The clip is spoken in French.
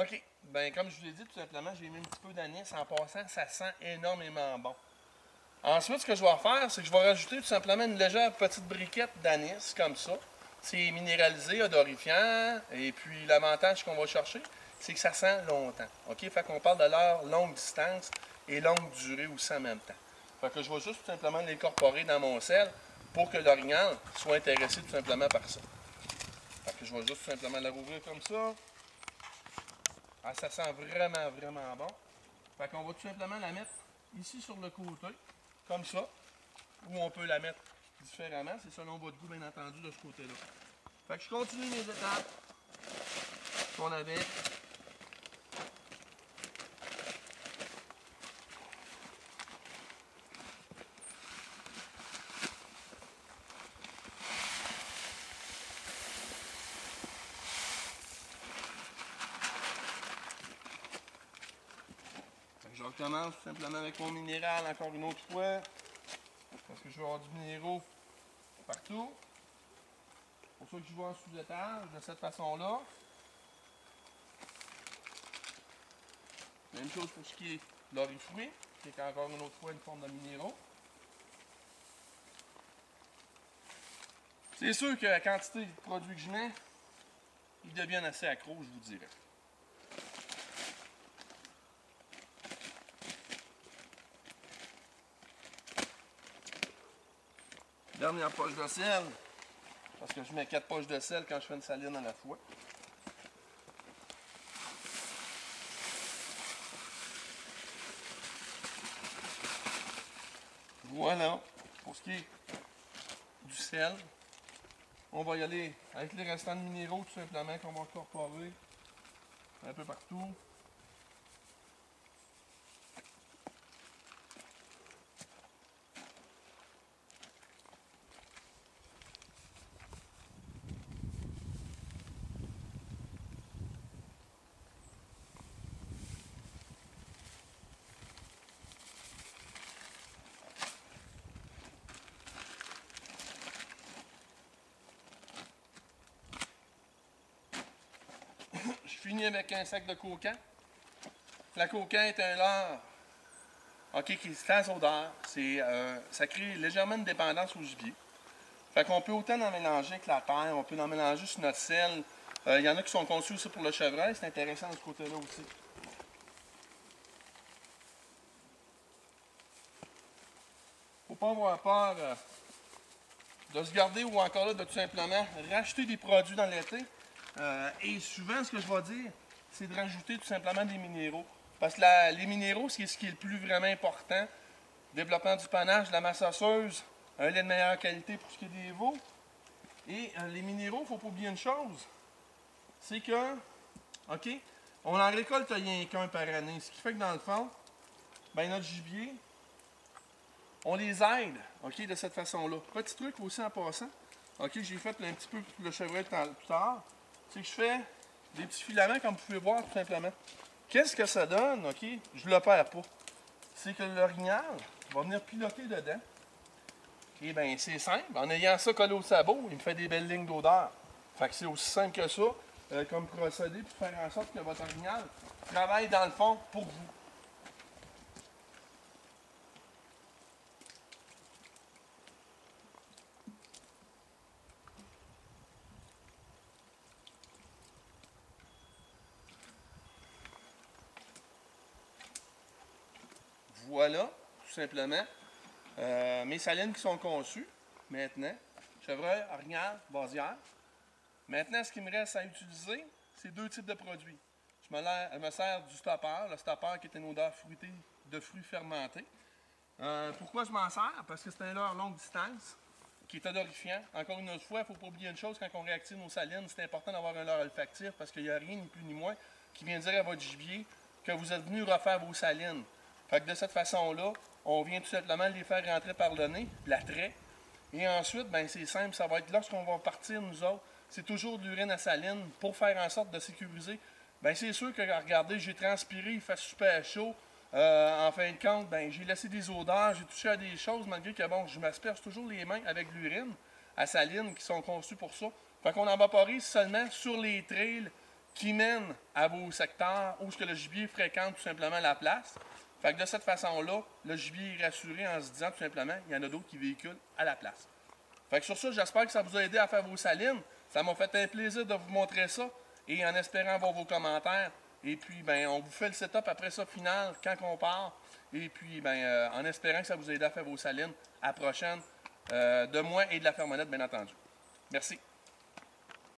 OK. Ben, comme je vous l'ai dit, tout simplement, j'ai mis un petit peu d'anis. En passant, ça sent énormément bon. Ensuite, ce que je vais faire, c'est que je vais rajouter tout simplement une légère petite briquette d'anis, comme ça. C'est minéralisé, odorifiant. Et puis, l'avantage qu'on va chercher, c'est que ça sent longtemps. OK? Fait qu'on parle de leur longue distance et longue durée aussi en même temps. Fait que je vais juste tout simplement l'incorporer dans mon sel pour que l'orignal soit intéressé tout simplement par ça. Fait que je vais juste tout simplement la rouvrir comme ça. Ah, ça sent vraiment, vraiment bon. Fait qu'on va tout simplement la mettre ici sur le côté, comme ça, ou on peut la mettre différemment, c'est selon votre goût bien entendu de ce côté-là. Fait que je continue mes étapes qu'on avait. Fait que je recommence tout simplement avec mon minéral encore une autre fois, parce que je vais avoir du minéraux partout. C'est pour ça que je vais en sous-étage de cette façon-là. Même chose pour ce qui est l'orifruit, qui est encore une autre fois une forme de minéraux. C'est sûr que la quantité de produits que je mets, ils deviennent assez accros, je vous dirais. Dernière poche de sel, parce que je mets 4 poches de sel quand je fais une saline à la fois. Voilà, pour ce qui est du sel, on va y aller avec les restants de minéraux tout simplement qu'on va incorporer un peu partout. Je finis avec un sac de coquin. La coquin est un leurre qui est sans odeur. Ça crée légèrement une dépendance au gibier. Fait qu'on peut autant en mélanger que la terre, on peut en mélanger sur notre sel. Il y en a qui sont conçus aussi pour le chevreuil, c'est intéressant de ce côté-là aussi. Faut pas avoir peur de se garder ou encore là de tout simplement racheter des produits dans l'été. Et souvent, ce que je vais dire, c'est de rajouter tout simplement des minéraux. Parce que les minéraux, c'est ce qui est le plus vraiment important. Développement du panache, de la masse osseuse, un lait de meilleure qualité pour ce qui est des veaux. Et les minéraux, il ne faut pas oublier une chose, c'est que, OK, on en récolte rien qu'un par année. Ce qui fait que dans le fond, ben, notre gibier, on les aide, OK, de cette façon-là. Petit truc aussi en passant, OK, j'ai fait un petit peu le chevreuil plus tard, c'est que je fais des petits filaments comme vous pouvez voir tout simplement. Qu'est-ce que ça donne, OK, je ne le perds pas. C'est que l'orignal va venir piloter dedans. Et bien, c'est simple. En ayant ça collé au sabot, il me fait des belles lignes d'odeur. Fait que c'est aussi simple que ça, comme procédé pour faire en sorte que votre orignal travaille dans le fond pour vous. Voilà, tout simplement, mes salines qui sont conçues. Maintenant, chevreuil, orignal, vasière. Maintenant, ce qui me reste à utiliser, c'est deux types de produits. Je me sers du stopper, le stopper qui est une odeur fruitée de fruits fermentés. Pourquoi je m'en sers? Parce que c'est un leurre longue distance qui est odorifiant. Encore une autre fois, il ne faut pas oublier une chose, quand on réactive nos salines, c'est important d'avoir un leurre olfactif parce qu'il n'y a rien ni plus ni moins qui vient dire à votre gibier que vous êtes venu refaire vos salines. Fait que de cette façon-là, on vient tout simplement les faire rentrer par le nez, l'attrait. Et ensuite, ben, c'est simple, ça va être lorsqu'on va partir, nous autres, c'est toujours de l'urine à saline pour faire en sorte de sécuriser. Ben, c'est sûr que, regardez, j'ai transpiré, il fait super chaud. En fin de compte, ben, j'ai laissé des odeurs, j'ai touché à des choses, malgré que bon, je m'asperge toujours les mains avec l'urine à saline qui sont conçues pour ça. Fait qu'on en vaporise seulement sur les trails qui mènent à vos secteurs où le gibier fréquente tout simplement la place. Fait que de cette façon-là, le gibier est rassuré en se disant tout simplement, il y en a d'autres qui véhiculent à la place. Fait que sur ça, j'espère que ça vous a aidé à faire vos salines. Ça m'a fait un plaisir de vous montrer ça et en espérant avoir vos commentaires. Et puis, ben, on vous fait le setup après ça final quand on part. Et puis, ben, en espérant que ça vous a aidé à faire vos salines. À la prochaine, de moi et de la Fermonnette, bien entendu. Merci.